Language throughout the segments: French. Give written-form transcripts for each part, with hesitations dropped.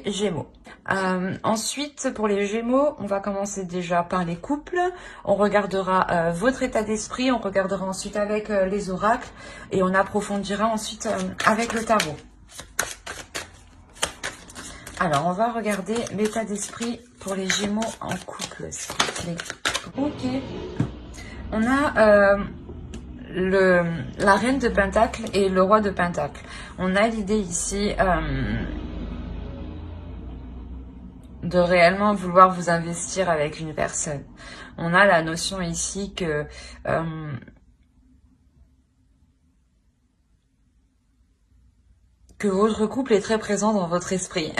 Gémeaux. Ensuite, pour les Gémeaux, on va commencer déjà par les couples. On regardera votre état d'esprit, on regardera ensuite avec les oracles et on approfondira ensuite avec le tarot. Alors, on va regarder l'état d'esprit pour les Gémeaux en couple, s'il vous plaît. Ok. On a la reine de Pentacle et le roi de Pentacle. On a l'idée ici de réellement vouloir vous investir avec une personne. On a la notion ici que votre couple est très présent dans votre esprit.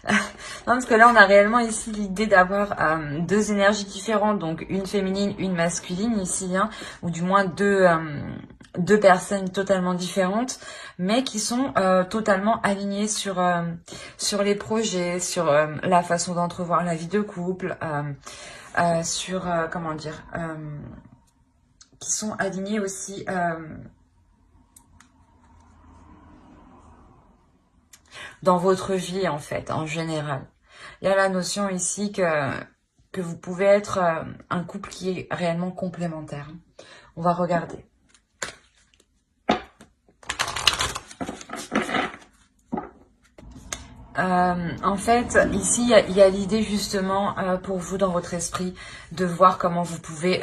Non, parce que là, on a réellement ici l'idée d'avoir deux énergies différentes, donc une féminine, une masculine ici, hein, ou du moins deux personnes totalement différentes, mais qui sont totalement alignées sur les projets, sur la façon d'entrevoir la vie de couple, sur, comment dire, qui sont alignées aussi dans votre vie, en fait, en général. Il y a la notion ici que vous pouvez être un couple qui est réellement complémentaire. On va regarder. En fait, ici, il y a l'idée justement pour vous dans votre esprit de voir comment vous pouvez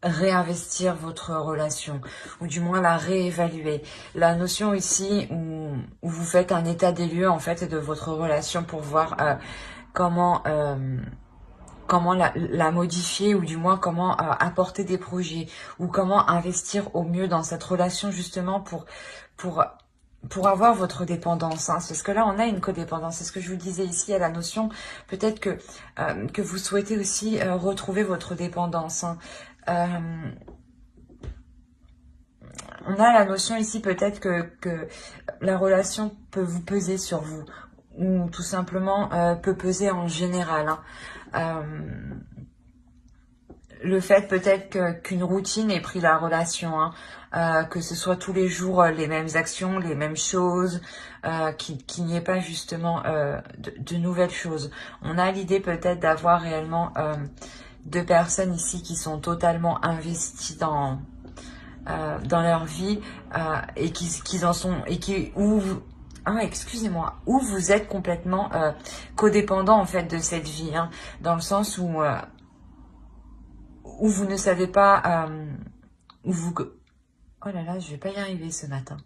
réinvestir votre relation, ou du moins la réévaluer. La notion ici où vous faites un état des lieux en fait de votre relation pour voir comment la modifier, ou du moins comment apporter des projets, ou comment investir au mieux dans cette relation justement pour avoir votre dépendance, hein. Parce que là, on a une codépendance. C'est ce que je vous disais ici, à la notion, peut-être que vous souhaitez aussi retrouver votre dépendance, hein. On a la notion ici, peut-être que la relation peut vous peser sur vous, ou tout simplement peut peser en général, hein. Le fait peut-être qu'une routine ait pris la relation, hein, que ce soit tous les jours les mêmes actions, les mêmes choses, qu'il n'y ait pas justement de nouvelles choses. On a l'idée peut-être d'avoir réellement deux personnes ici qui sont totalement investies dans leur vie et qui en sont et qui excusez-moi, où vous êtes complètement codépendant en fait de cette vie, hein, dans le sens où vous ne savez pas où vous... Oh là là, je vais pas y arriver ce matin.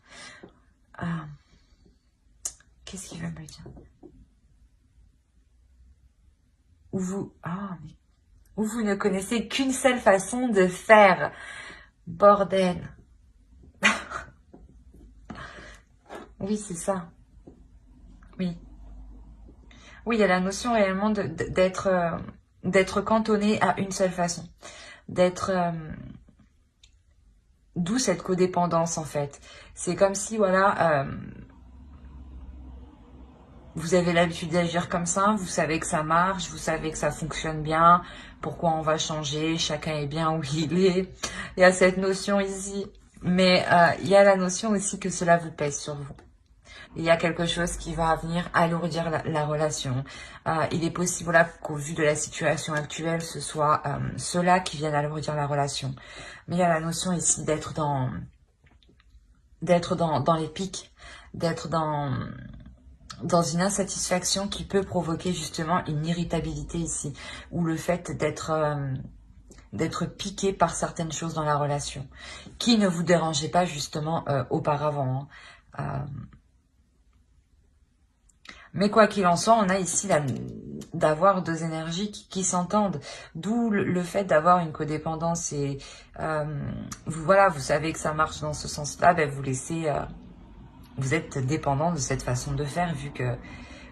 Qu'est-ce qu'il va me dire? Où vous ne connaissez qu'une seule façon de faire. Bordel. Oui, c'est ça. Oui. Oui, il y a la notion réellement d'être cantonné à une seule façon. D'être... d'où cette codépendance, en fait. C'est comme si, voilà... vous avez l'habitude d'agir comme ça, vous savez que ça marche, vous savez que ça fonctionne bien, pourquoi on va changer, chacun est bien où il est. Il y a cette notion ici, mais il y a la notion aussi que cela vous pèse sur vous. Il y a quelque chose qui va venir alourdir la relation. Il est possible, voilà, qu'au vu de la situation actuelle, ce soit cela qui vienne alourdir la relation. Mais il y a la notion ici d'être dans les pics, d'être dans une insatisfaction qui peut provoquer justement une irritabilité ici, ou le fait d'être piqué par certaines choses dans la relation, qui ne vous dérangeait pas justement auparavant, hein. Mais quoi qu'il en soit, on a ici d'avoir deux énergies qui s'entendent, d'où le fait d'avoir une codépendance. Et voilà, vous savez que ça marche dans ce sens-là, ben vous laissez... vous êtes dépendant de cette façon de faire, vu que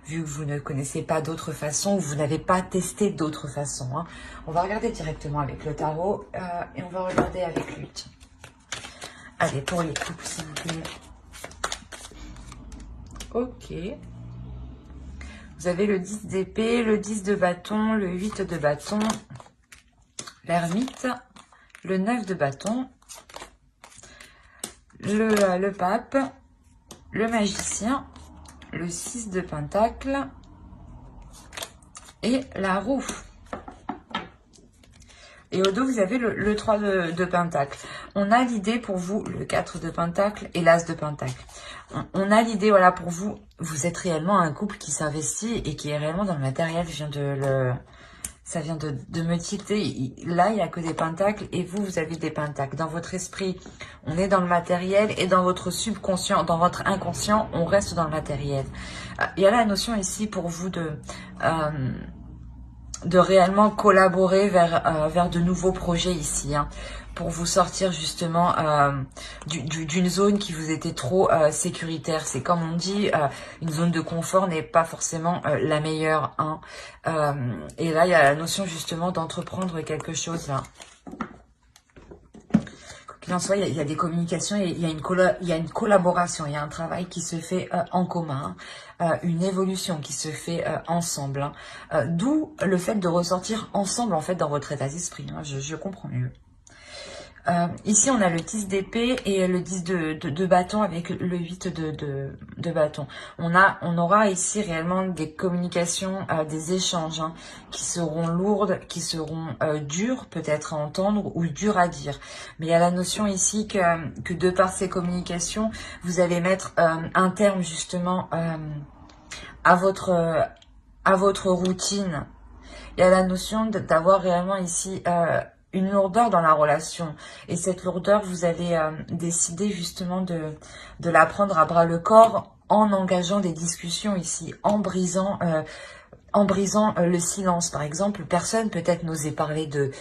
vous ne connaissez pas d'autres façons, ou vous n'avez pas testé d'autres façons, hein. On va regarder directement avec le tarot et on va regarder avec lui. Allez, pour les couples, s'il vous plaît. Ok. Vous avez le 10 d'épée, le 10 de bâton, le 8 de bâton, l'ermite, le 9 de bâton, le pape, le magicien le 6 de Pentacle et la roue. Et au dos, vous avez le 3 de Pentacle. On a l'idée pour vous, le 4 de Pentacle et l'As de Pentacle. On a l'idée, voilà, pour vous, vous êtes réellement un couple qui s'investit et qui est réellement dans le matériel. Ça vient de me tilter. Là, il n'y a que des pentacles et vous avez des pentacles. Dans votre esprit, on est dans le matériel et dans votre subconscient, dans votre inconscient, on reste dans le matériel. Il y a la notion ici pour vous de réellement collaborer vers de nouveaux projets ici, hein, pour vous sortir justement d'une zone qui vous était trop sécuritaire. C'est comme on dit, une zone de confort n'est pas forcément la meilleure, hein. Et là, il y a la notion justement d'entreprendre quelque chose, là. Qu'il en soit, il y a des communications, et il y a une collaboration, il y a un travail qui se fait en commun, une évolution qui se fait ensemble, hein. D'où le fait de ressortir ensemble en fait dans votre état d'esprit, hein. Je comprends mieux. Ici, on a le 10 d'épée et le 10 de bâton avec le 8 de bâton. On aura ici réellement des communications, des échanges, hein, qui seront lourdes, qui seront dures peut-être à entendre ou dures à dire. Mais il y a la notion ici que de par ces communications, vous allez mettre un terme justement à votre routine. Il y a la notion d'avoir réellement ici une lourdeur dans la relation. Et cette lourdeur, vous allez décider justement de la prendre à bras le corps en engageant des discussions ici, en brisant le silence. Par exemple, personne peut-être n'osait parler de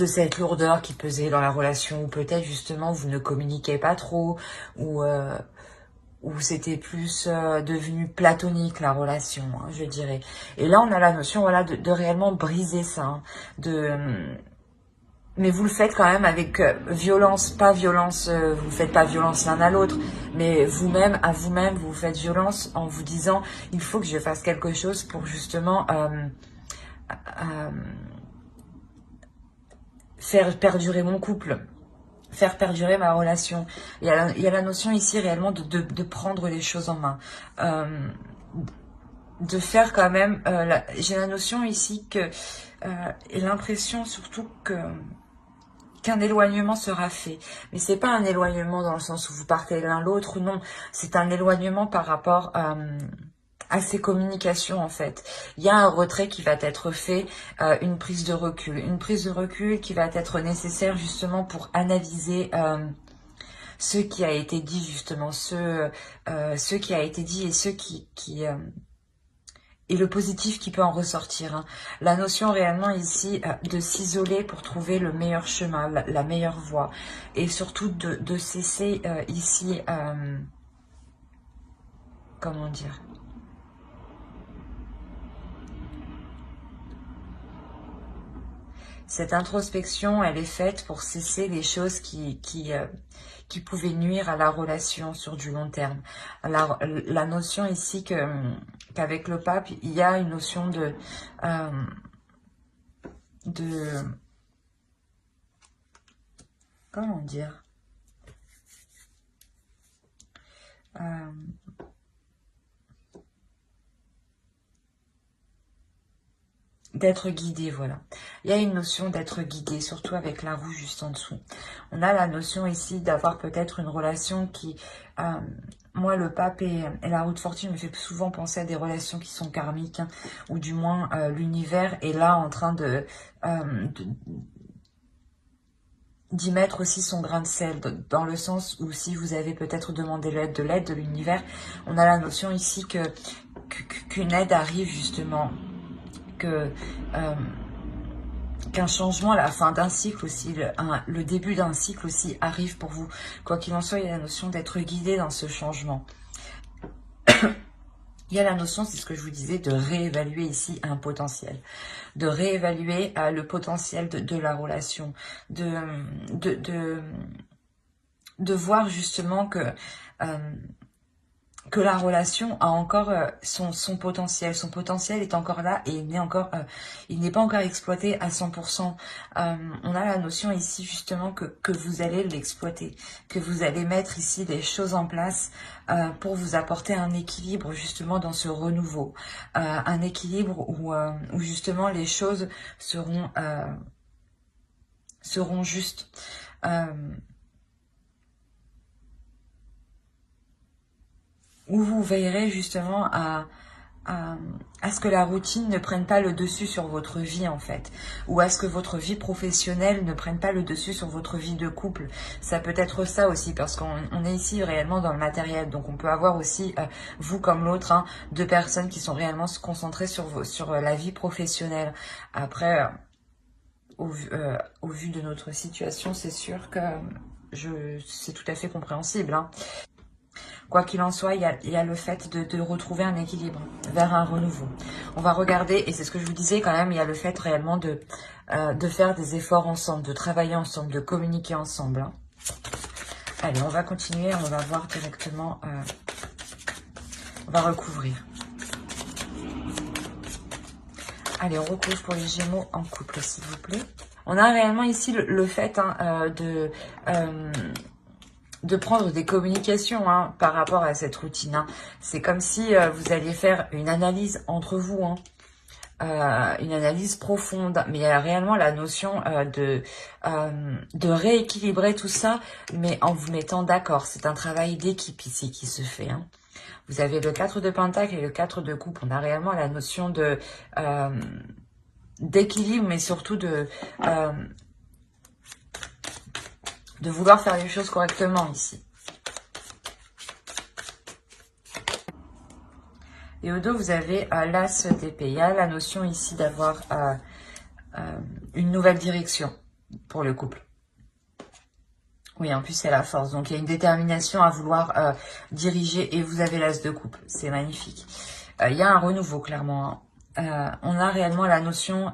cette lourdeur qui pesait dans la relation, ou peut-être justement vous ne communiquez pas trop, ou c'était plus devenu platonique la relation, hein, je dirais. Et là, on a la notion, voilà, de réellement briser ça, hein, mais vous le faites quand même avec violence, pas violence, vous ne faites pas violence l'un à l'autre, mais vous-même, à vous-même, vous faites violence en vous disant, il faut que je fasse quelque chose pour justement faire perdurer mon couple, faire perdurer ma relation. Il y a la notion ici réellement de prendre les choses en main. De faire quand même... j'ai la notion ici que... et l'impression surtout qu'un éloignement sera fait. Mais c'est pas un éloignement dans le sens où vous partez l'un l'autre, non. C'est un éloignement par rapport à ces communications, en fait. Il y a un retrait qui va être fait, une prise de recul. Une prise de recul qui va être nécessaire justement pour analyser ce qui a été dit, justement. Ce qui a été dit et ce qui et le positif qui peut en ressortir, hein. La notion réellement ici de s'isoler pour trouver le meilleur chemin, la meilleure voie. Et surtout de cesser ici, comment dire, cette introspection, elle est faite pour cesser les choses qui pouvaient nuire à la relation sur du long terme. Alors, la notion ici qu'avec le pape, il y a une notion de comment dire, d'être guidé, voilà. Il y a une notion d'être guidé, surtout avec la roue juste en dessous. On a la notion ici d'avoir peut-être une relation qui... moi, le pape et la roue de fortune me fait souvent penser à des relations qui sont karmiques, hein, ou du moins l'univers est là en train d'y mettre aussi son grain de sel, dans le sens où si vous avez peut-être demandé de l'aide de l'univers, on a la notion ici qu'une aide arrive justement, qu'un changement à la fin d'un cycle aussi, le début d'un cycle aussi arrive pour vous. Quoi qu'il en soit, il y a la notion d'être guidé dans ce changement. Il y a la notion, c'est ce que je vous disais, de réévaluer ici un potentiel. De réévaluer le potentiel de la relation. De voir justement que que la relation a encore son potentiel. Son potentiel est encore là et il n'est pas encore exploité à 100%. On a la notion ici justement que vous allez l'exploiter, que vous allez mettre ici des choses en place pour vous apporter un équilibre justement dans ce renouveau. Un équilibre où justement les choses seront justes. Où vous veillerez justement à ce que la routine ne prenne pas le dessus sur votre vie en fait, ou à ce que votre vie professionnelle ne prenne pas le dessus sur votre vie de couple. Ça peut être ça aussi, parce qu'on est ici réellement dans le matériel, donc on peut avoir aussi, vous comme l'autre, hein, deux personnes qui sont réellement concentrées sur la vie professionnelle. Après, au vu de notre situation, c'est sûr que c'est tout à fait compréhensible, hein. Quoi qu'il en soit, il y a le fait de retrouver un équilibre vers un renouveau. On va regarder, et c'est ce que je vous disais quand même, il y a le fait réellement de faire des efforts ensemble, de travailler ensemble, de communiquer ensemble, hein. Allez, on va continuer, on va voir directement, on va recouvrir. Allez, on recouvre pour les Gémeaux en couple, s'il vous plaît. On a réellement ici le fait hein, de prendre des communications hein, par rapport à cette routine. Hein. C'est comme si vous alliez faire une analyse entre vous, hein, une analyse profonde. Mais il y a réellement la notion de rééquilibrer tout ça, mais en vous mettant d'accord. C'est un travail d'équipe ici qui se fait. Hein. Vous avez le 4 de Pentacle et le 4 de Coupe. On a réellement la notion d'équilibre, mais surtout de vouloir faire les choses correctement ici. Et au dos, vous avez l'As d'épée. Il y a la notion ici d'avoir une nouvelle direction pour le couple. Oui, en plus, c'est la force. Donc, il y a une détermination à vouloir diriger et vous avez l'As de coupe. C'est magnifique. Il y a un renouveau, clairement. On a réellement la notion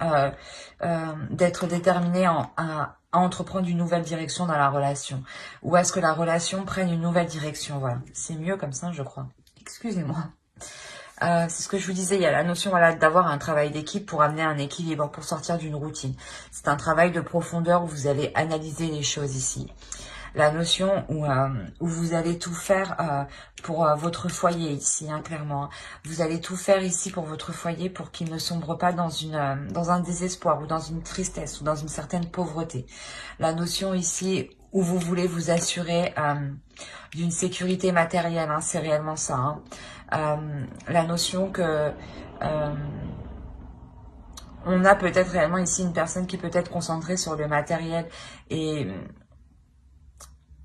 d'être déterminé à entreprendre une nouvelle direction dans la relation. Ou est-ce que la relation prenne une nouvelle direction? Voilà, c'est mieux comme ça, je crois. Excusez-moi. C'est ce que je vous disais, il y a la notion voilà, d'avoir un travail d'équipe pour amener un équilibre, pour sortir d'une routine. C'est un travail de profondeur où vous allez analyser les choses ici. La notion où vous allez tout faire pour votre foyer ici, hein, clairement. Vous allez tout faire ici pour votre foyer pour qu'il ne sombre pas dans un désespoir ou dans une tristesse ou dans une certaine pauvreté. La notion ici où vous voulez vous assurer d'une sécurité matérielle, hein, c'est réellement ça. Hein. La notion que on a peut-être réellement ici une personne qui peut être concentrée sur le matériel et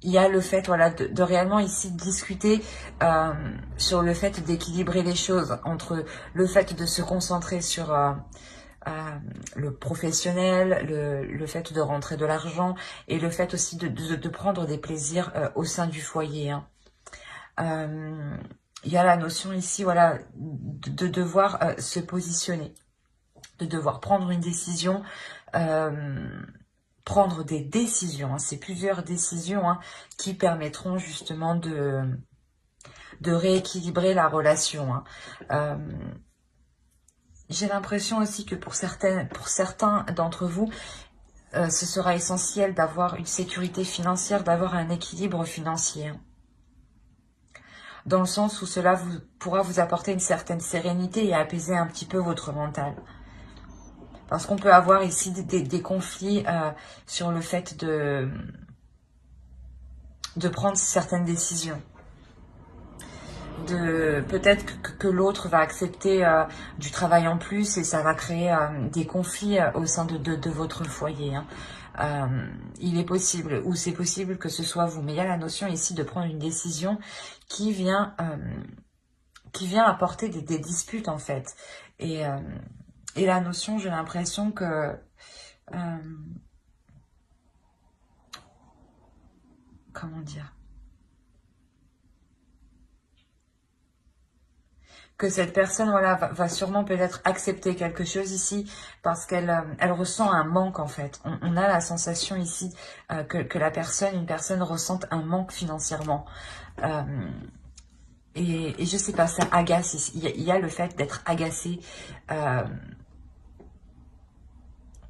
il y a le fait voilà, de réellement ici discuter sur le fait d'équilibrer les choses entre le fait de se concentrer sur le professionnel, le fait de rentrer de l'argent et le fait aussi de prendre des plaisirs au sein du foyer. Hein. Il y a la notion ici voilà, de devoir se positionner, de devoir prendre une décision, prendre des décisions. Hein. C'est plusieurs décisions hein, qui permettront justement de rééquilibrer la relation. Hein. J'ai l'impression aussi que pour certains d'entre vous, ce sera essentiel d'avoir une sécurité financière, d'avoir un équilibre financier. Hein. Dans le sens où cela pourra vous apporter une certaine sérénité et apaiser un petit peu votre mental. Parce qu'on peut avoir ici des conflits sur le fait de prendre certaines décisions. Peut-être que l'autre va accepter du travail en plus et ça va créer des conflits au sein de votre foyer. Hein. Il est possible, ou c'est possible que ce soit vous, mais il y a la notion ici de prendre une décision qui vient apporter des disputes en fait. Et la notion, j'ai l'impression que comment dire, que cette personne voilà, va sûrement peut-être accepter quelque chose ici parce qu'elle elle ressent un manque en fait. On a la sensation ici que une personne ressente un manque financièrement. Et je sais pas, ça agace ici. Il y a le fait d'être agacé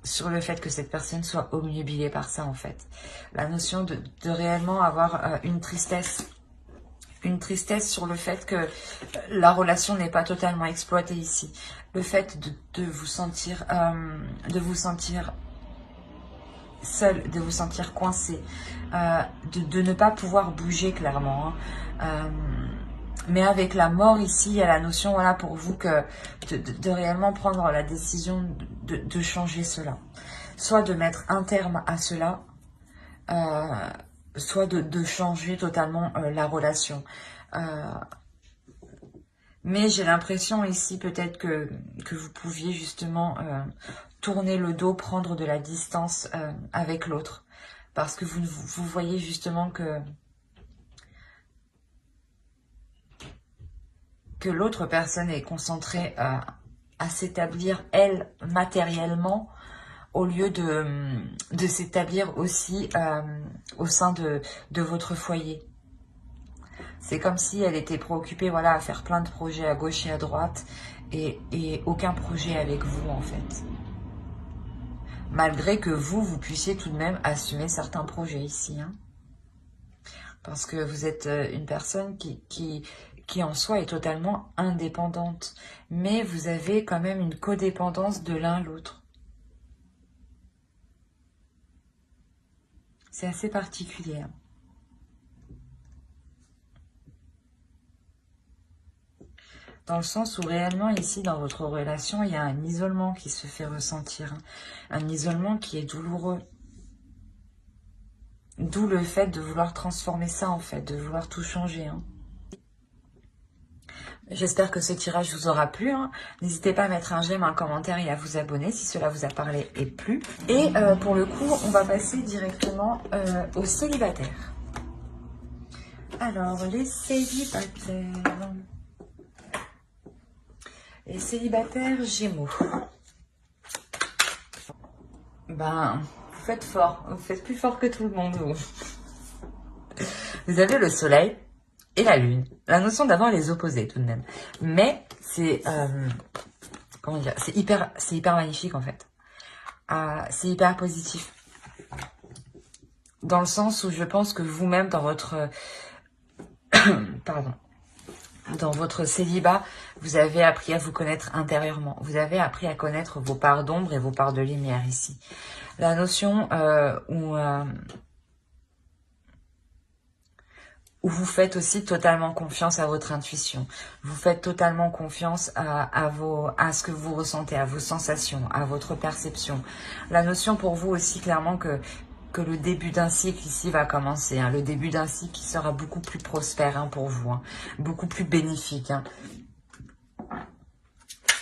sur le fait que cette personne soit obnubilée par ça, en fait. La notion de réellement avoir une tristesse sur le fait que la relation n'est pas totalement exploitée ici. Le fait de vous sentir seul, de vous sentir coincé, de ne pas pouvoir bouger clairement. Mais avec la mort ici, il y a la notion, voilà, pour vous que de réellement prendre la décision de changer cela. Soit de mettre un terme à cela, soit de changer totalement la relation. Mais j'ai l'impression ici peut-être que vous pouviez justement tourner le dos, prendre de la distance avec l'autre. Parce que vous voyez justement que l'autre personne est concentrée à s'établir, elle, matériellement, au lieu de s'établir aussi au sein de votre foyer. C'est comme si elle était préoccupée, voilà, à faire plein de projets à gauche et à droite et aucun projet avec vous, en fait. Malgré que vous puissiez tout de même assumer certains projets ici. Hein. Parce que vous êtes une personne qui en soi est totalement indépendante. Mais vous avez quand même une codépendance de l'un à l'autre. C'est assez particulier. Hein. Dans le sens où réellement ici dans votre relation, il y a un isolement qui se fait ressentir. Hein. Un isolement qui est douloureux. D'où le fait de vouloir transformer ça en fait, de vouloir tout changer. Hein. J'espère que ce tirage vous aura plu. Hein. N'hésitez pas à mettre un j'aime, un commentaire et à vous abonner si cela vous a parlé et plu. Et pour le coup, on va passer directement aux célibataires. Alors, les célibataires... Les célibataires Gémeaux. Ben, vous faites fort. Vous faites plus fort que tout le monde, vous. Vous avez le soleil et la lune. La notion d'avoir les opposés, tout de même. Mais, c'est... comment dire? C'est hyper magnifique, en fait. C'est hyper positif. Dans le sens où je pense que vous-même, dans votre... pardon. Dans votre célibat, vous avez appris à vous connaître intérieurement. Vous avez appris à connaître vos parts d'ombre et vos parts de lumière ici. La notion où vous faites aussi totalement confiance à votre intuition. Vous faites totalement confiance à ce que vous ressentez, à vos sensations, à votre perception. La notion pour vous aussi clairement que le début d'un cycle ici va commencer. Hein. Le début d'un cycle qui sera beaucoup plus prospère hein, pour vous. Hein. Beaucoup plus bénéfique. Hein.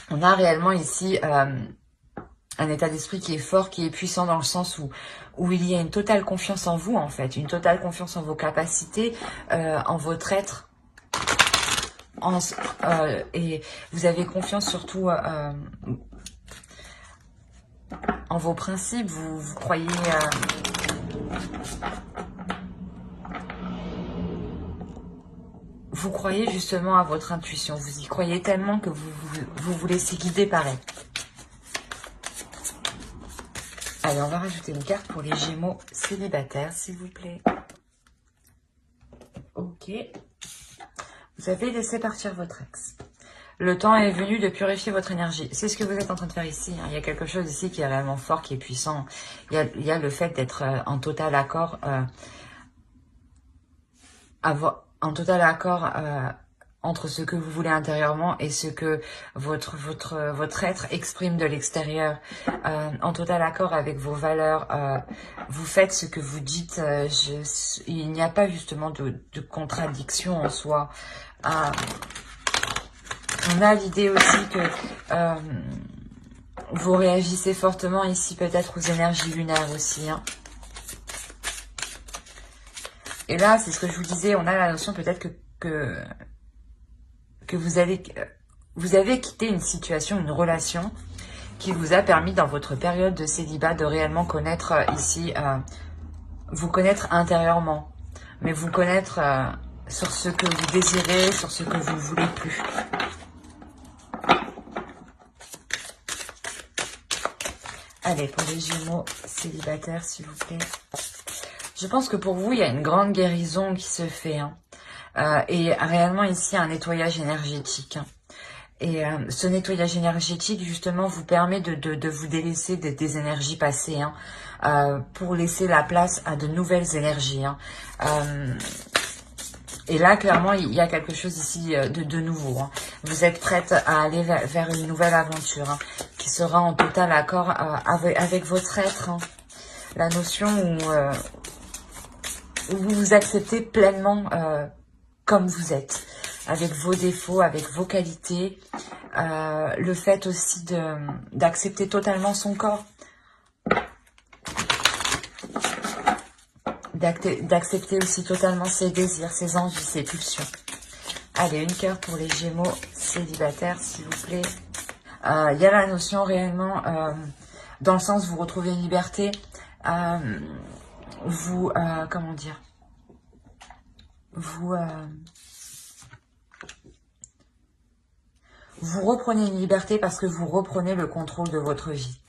On a réellement ici un état d'esprit qui est fort, qui est puissant dans le sens où il y a une totale confiance en vous en fait. Une totale confiance en vos capacités, en votre être. Et vous avez confiance surtout en vos principes. Vous croyez... vous croyez justement à votre intuition. Vous y croyez tellement que vous vous laissez guider par elle. Allez, on va rajouter une carte pour les Gémeaux célibataires, s'il vous plaît. Ok. Vous avez laissé partir votre ex. Le temps est venu de purifier votre énergie. C'est ce que vous êtes en train de faire ici. Hein. Il y a quelque chose ici qui est réellement fort, qui est puissant. Il y a le fait d'être en total accord... en total accord entre ce que vous voulez intérieurement et ce que votre être exprime de l'extérieur, en total accord avec vos valeurs, vous faites ce que vous dites, il n'y a pas justement de contradiction en soi. On a l'idée aussi que vous réagissez fortement ici peut-être aux énergies lunaires aussi, hein. Et là, c'est ce que je vous disais, on a la notion peut-être que vous avez quitté une situation, une relation qui vous a permis dans votre période de célibat de réellement connaître ici, vous connaître intérieurement, mais vous connaître sur ce que vous désirez, sur ce que vous ne voulez plus. Allez, pour les Gémeaux célibataires, s'il vous plaît. Je pense que pour vous, il y a une grande guérison qui se fait. Hein. Et réellement, ici, un nettoyage énergétique. Hein. Et ce nettoyage énergétique, justement, vous permet de vous délaisser des énergies passées. Hein, pour laisser la place à de nouvelles énergies. Hein. Et là, clairement, il y a quelque chose ici de nouveau. Hein. Vous êtes prête à aller vers une nouvelle aventure hein, qui sera en total accord avec votre être. Hein. La notion où vous vous acceptez pleinement comme vous êtes, avec vos défauts, avec vos qualités. Le fait aussi d'accepter totalement son corps. D'accepter aussi totalement ses désirs, ses envies, ses pulsions. Allez, une carte pour les Gémeaux célibataires, s'il vous plaît. Il y a la notion réellement, dans le sens vous retrouvez une liberté, comment dire, vous reprenez une liberté parce que vous reprenez le contrôle de votre vie.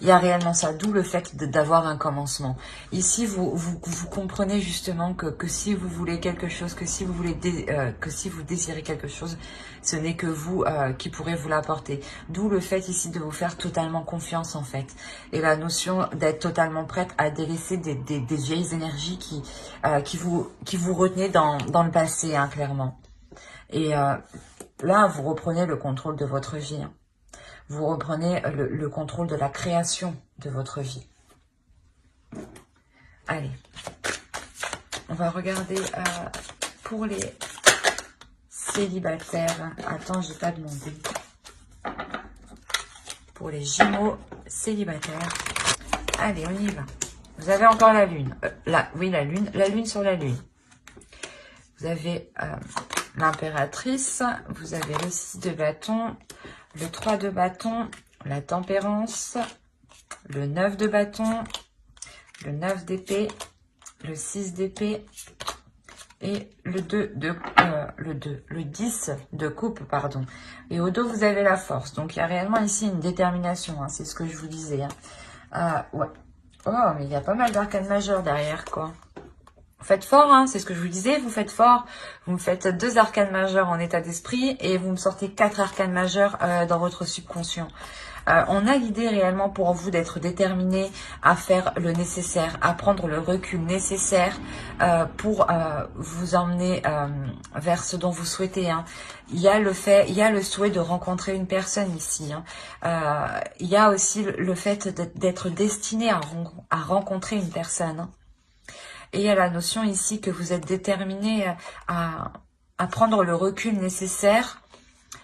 Il y a réellement ça, d'où le fait d'avoir un commencement. Ici, vous comprenez justement que si vous voulez quelque chose, que si vous désirez quelque chose, ce n'est que vous qui pourrez vous l'apporter. D'où le fait ici de vous faire totalement confiance en fait. Et la notion d'être totalement prête à délaisser des vieilles énergies qui vous retenaient dans le passé, hein, clairement. Et là, vous reprenez le contrôle de votre vie. Hein. Vous reprenez le contrôle de la création de votre vie. Allez, on va regarder pour les célibataires. Attends, j'ai pas demandé. Pour les Gémeaux célibataires. Allez, on y va. Vous avez encore la lune. Oui, la lune sur la lune. Vous avez l'impératrice. Vous avez le 6 de bâton. Le 3 de bâton, la tempérance, le 9 de bâton, le 9 d'épée, le 6 d'épée et le 10 de coupe, pardon. Et au dos, vous avez la force. Donc, il y a réellement ici une détermination, hein, c'est ce que je vous disais. Hein. Ouais. Oh, mais il y a pas mal d'arcanes majeures derrière, quoi. Vous faites fort, hein, c'est ce que je vous disais, vous faites fort. Vous me faites 2 arcanes majeures en état d'esprit et vous me sortez 4 arcanes majeures dans votre subconscient. On a l'idée réellement pour vous d'être déterminé à faire le nécessaire, à prendre le recul nécessaire pour vous emmener vers ce dont vous souhaitez. Hein. Il y a le souhait de rencontrer une personne ici. Hein. Il y a aussi le fait d'être destiné à rencontrer une personne. Hein. Et il y a la notion ici que vous êtes déterminé à prendre le recul nécessaire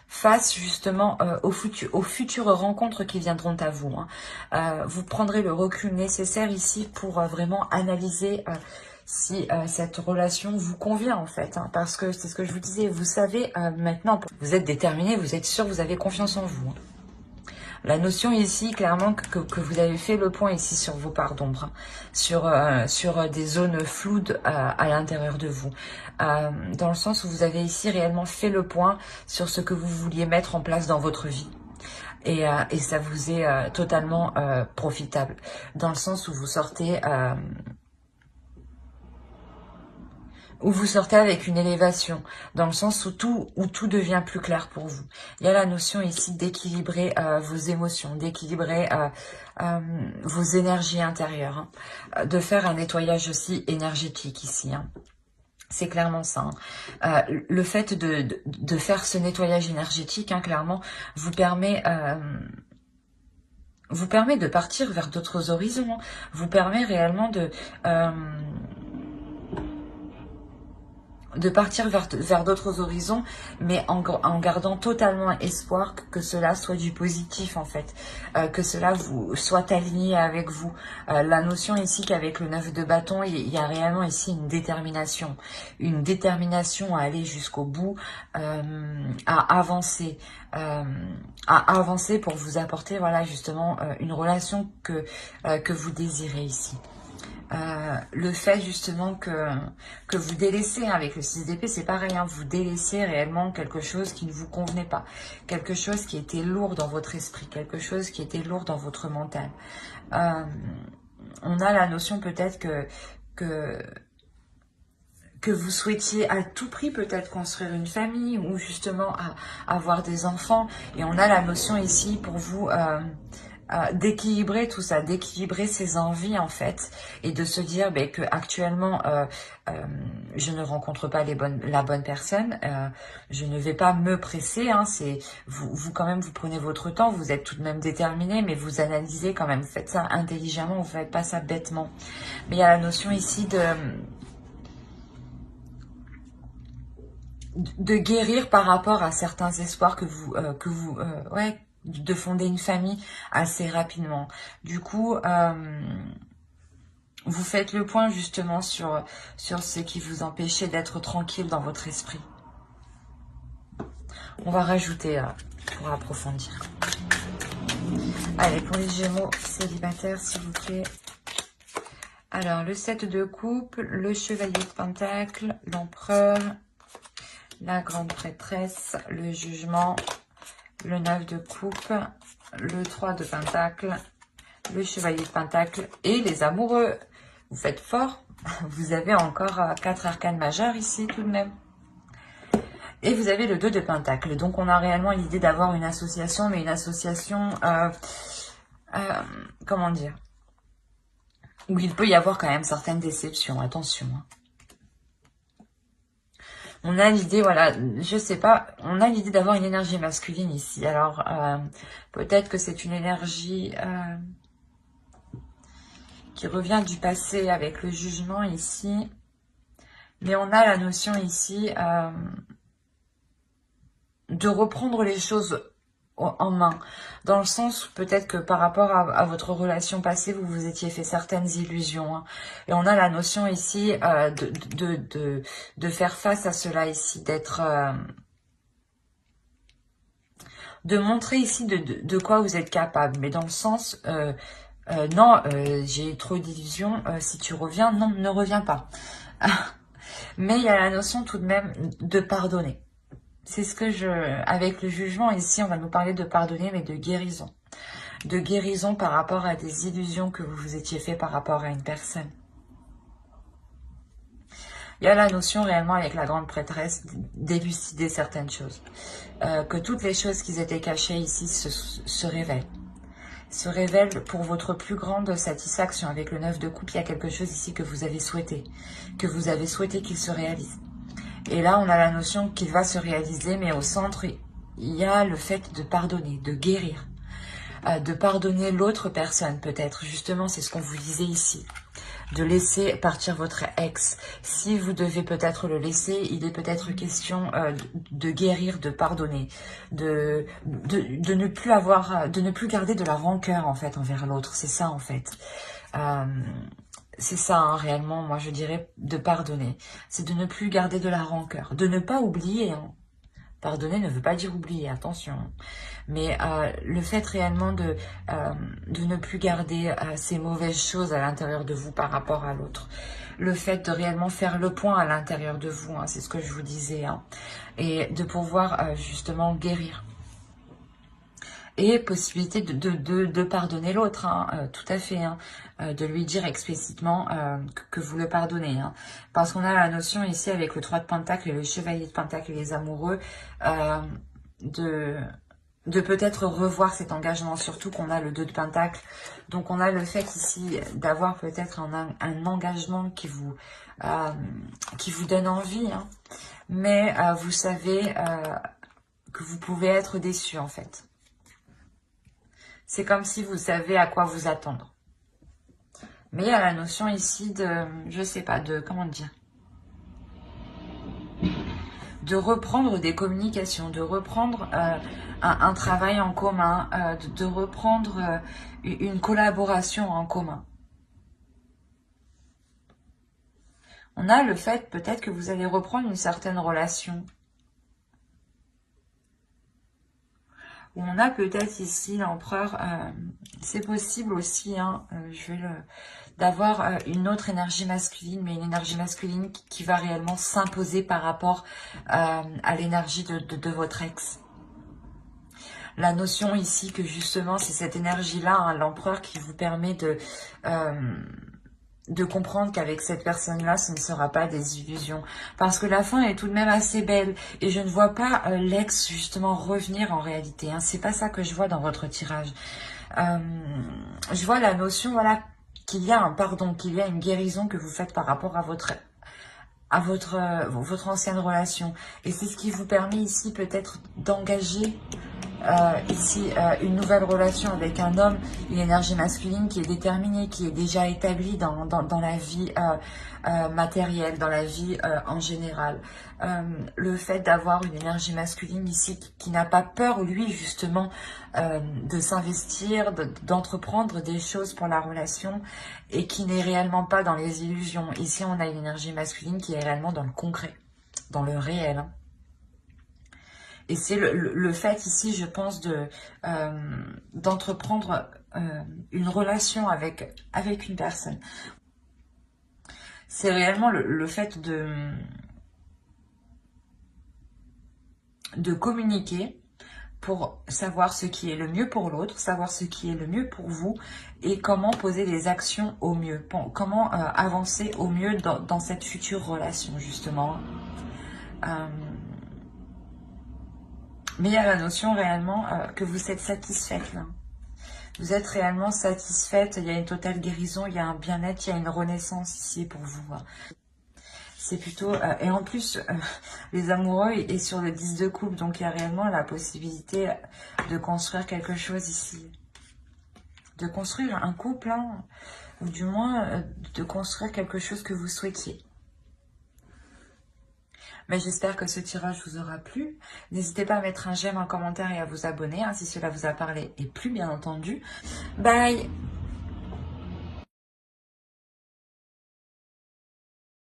face justement aux futures rencontres qui viendront à vous. Hein. Vous prendrez le recul nécessaire ici pour vraiment analyser si cette relation vous convient en fait. Hein, parce que c'est ce que je vous disais, vous savez maintenant, vous êtes déterminé, vous êtes sûr, vous avez confiance en vous. Hein. La notion ici, clairement, que vous avez fait le point ici sur vos parts d'ombre, hein, sur des zones floues à l'intérieur de vous. Dans le sens où vous avez ici réellement fait le point sur ce que vous vouliez mettre en place dans votre vie. Et ça vous est totalement profitable. Dans le sens où vous sortez... avec une élévation, dans le sens où tout devient plus clair pour vous. Il y a la notion ici d'équilibrer vos émotions, d'équilibrer vos énergies intérieures, hein, de faire un nettoyage aussi énergétique ici. Hein. C'est clairement ça. Hein. Le fait de faire ce nettoyage énergétique, hein, clairement, vous permet de partir vers d'autres horizons. Hein. Vous permet réellement de partir vers d'autres horizons, mais en gardant totalement espoir que cela soit du positif en fait, que cela soit aligné avec vous. La notion ici qu'avec le 9 de bâton, il y a réellement ici une détermination à aller jusqu'au bout, à avancer pour vous apporter voilà justement une relation que vous désirez ici. Le fait justement que vous délaissez, hein, avec le 6 d'épée, c'est pareil, hein, vous délaissez réellement quelque chose qui ne vous convenait pas, quelque chose qui était lourd dans votre esprit, quelque chose qui était lourd dans votre mental. On a la notion peut-être que vous souhaitiez à tout prix peut-être construire une famille ou justement avoir des enfants. Et on a la notion ici pour vous d'équilibrer tout ça, d'équilibrer ses envies en fait, et de se dire que actuellement je ne rencontre pas la bonne personne, je ne vais pas me presser, hein, c'est vous quand même, vous prenez votre temps, vous êtes tout de même déterminé, mais vous analysez quand même, vous faites ça intelligemment, vous ne faites pas ça bêtement. Mais il y a la notion ici de guérir par rapport à certains espoirs ouais, de fonder une famille assez rapidement. Du coup, vous faites le point justement sur ce qui vous empêchait d'être tranquille dans votre esprit. On va rajouter pour approfondir. Allez, pour les Gémeaux célibataires, s'il vous plaît. Alors, le 7 de coupe, le chevalier de pentacle, l'empereur, la grande prêtresse, le jugement, le 9 de coupe, le 3 de pentacle, le chevalier de pentacle et les amoureux. Vous faites fort. Vous avez encore 4 arcanes majeures ici tout de même. Et vous avez le 2 de pentacle. Donc on a réellement l'idée d'avoir une association, mais une association, comment dire, où il peut y avoir quand même certaines déceptions. Attention, hein. On a l'idée, voilà, je sais pas, on a l'idée d'avoir une énergie masculine ici. Alors, peut-être que c'est une énergie qui revient du passé avec le jugement ici. Mais on a la notion ici de reprendre les choses en main. Dans le sens où peut-être que par rapport à votre relation passée, vous vous étiez fait certaines illusions. Hein. Et on a la notion ici de faire face à cela ici, d'être... de montrer ici de quoi vous êtes capable. Mais dans le sens... non, j'ai trop d'illusions, si tu reviens, non, ne reviens pas. Mais il y a la notion tout de même de pardonner. C'est ce que avec le jugement, ici, on va nous parler de pardonner, mais de guérison. De guérison par rapport à des illusions que vous vous étiez fait par rapport à une personne. Il y a la notion réellement avec la grande prêtresse d'élucider certaines choses. Que toutes les choses qui étaient cachées ici se révèlent. Se révèlent pour votre plus grande satisfaction. Avec le 9 de coupe, il y a quelque chose ici que vous avez souhaité. Que vous avez souhaité qu'il se réalise. Et là, on a la notion qu'il va se réaliser, mais au centre, il y a le fait de pardonner, de guérir, de pardonner l'autre personne peut-être. Justement, c'est ce qu'on vous disait ici. De laisser partir votre ex. Si vous devez peut-être le laisser, il est peut-être question de guérir, de pardonner, de ne plus avoir, de ne plus garder de la rancœur en fait envers l'autre. C'est ça en fait. C'est ça, hein, réellement, moi je dirais de pardonner. C'est de ne plus garder de la rancœur, de ne pas oublier. Hein. Pardonner ne veut pas dire oublier, attention. Mais le fait réellement de ne plus garder ces mauvaises choses à l'intérieur de vous par rapport à l'autre. Le fait de réellement faire le point à l'intérieur de vous, hein, c'est ce que je vous disais. Hein, et de pouvoir justement guérir. Et possibilité de pardonner l'autre, hein, tout à fait, hein, de lui dire explicitement que vous le pardonnez. Hein, parce qu'on a la notion ici avec le 3 de pentacle et le chevalier de pentacle et les amoureux, de peut-être revoir cet engagement, surtout qu'on a le 2 de pentacle. Donc on a le fait ici d'avoir peut-être un engagement qui vous donne envie, hein, mais vous savez que vous pouvez être déçu en fait. C'est comme si vous savez à quoi vous attendre. Mais il y a la notion ici de, je sais pas, de, comment dire, de reprendre des communications, de reprendre un travail en commun, de reprendre une collaboration en commun. On a le fait peut-être que vous allez reprendre une certaine relation. où on a peut-être ici l'empereur. C'est possible aussi, hein, d'avoir une autre énergie masculine, mais une énergie masculine qui va réellement s'imposer par rapport à l'énergie de votre ex. La notion ici que justement c'est cette énergie-là, hein, l'empereur, qui vous permet de comprendre qu'avec cette personne-là, ce ne sera pas des illusions. Parce que la fin est tout de même assez belle. Et je ne vois pas l'ex, justement, revenir en réalité. Hein. C'est pas ça que je vois dans votre tirage. Je vois la notion, voilà, qu'il y a un pardon, qu'il y a une guérison que vous faites par rapport à votre ancienne relation. Et c'est ce qui vous permet ici peut-être d'engager une nouvelle relation avec un homme, une énergie masculine qui est déterminée, qui est déjà établie dans la vie matérielle, dans la vie en général. Le fait d'avoir une énergie masculine ici qui n'a pas peur, lui, justement, de s'investir, d'entreprendre des choses pour la relation et qui n'est réellement pas dans les illusions. Ici, on a une énergie masculine qui est réellement dans le concret, dans le réel, hein. Et c'est le fait ici, je pense, d'entreprendre une relation avec une personne. C'est réellement le fait de communiquer pour savoir ce qui est le mieux pour l'autre, savoir ce qui est le mieux pour vous et comment poser des actions au mieux, comment avancer au mieux dans cette future relation, justement. Mais il y a la notion réellement que vous êtes satisfaite là. Vous êtes réellement satisfaite, il y a une totale guérison, il y a un bien-être, il y a une renaissance ici pour vous. C'est plutôt... et en plus, les amoureux est sur le 10 de coupe, donc il y a réellement la possibilité de construire quelque chose ici. De construire un couple, hein, ou du moins de construire quelque chose que vous souhaitiez. Mais j'espère que ce tirage vous aura plu. N'hésitez pas à mettre un j'aime, un commentaire et à vous abonner hein, si cela vous a parlé et plu, bien entendu. Bye!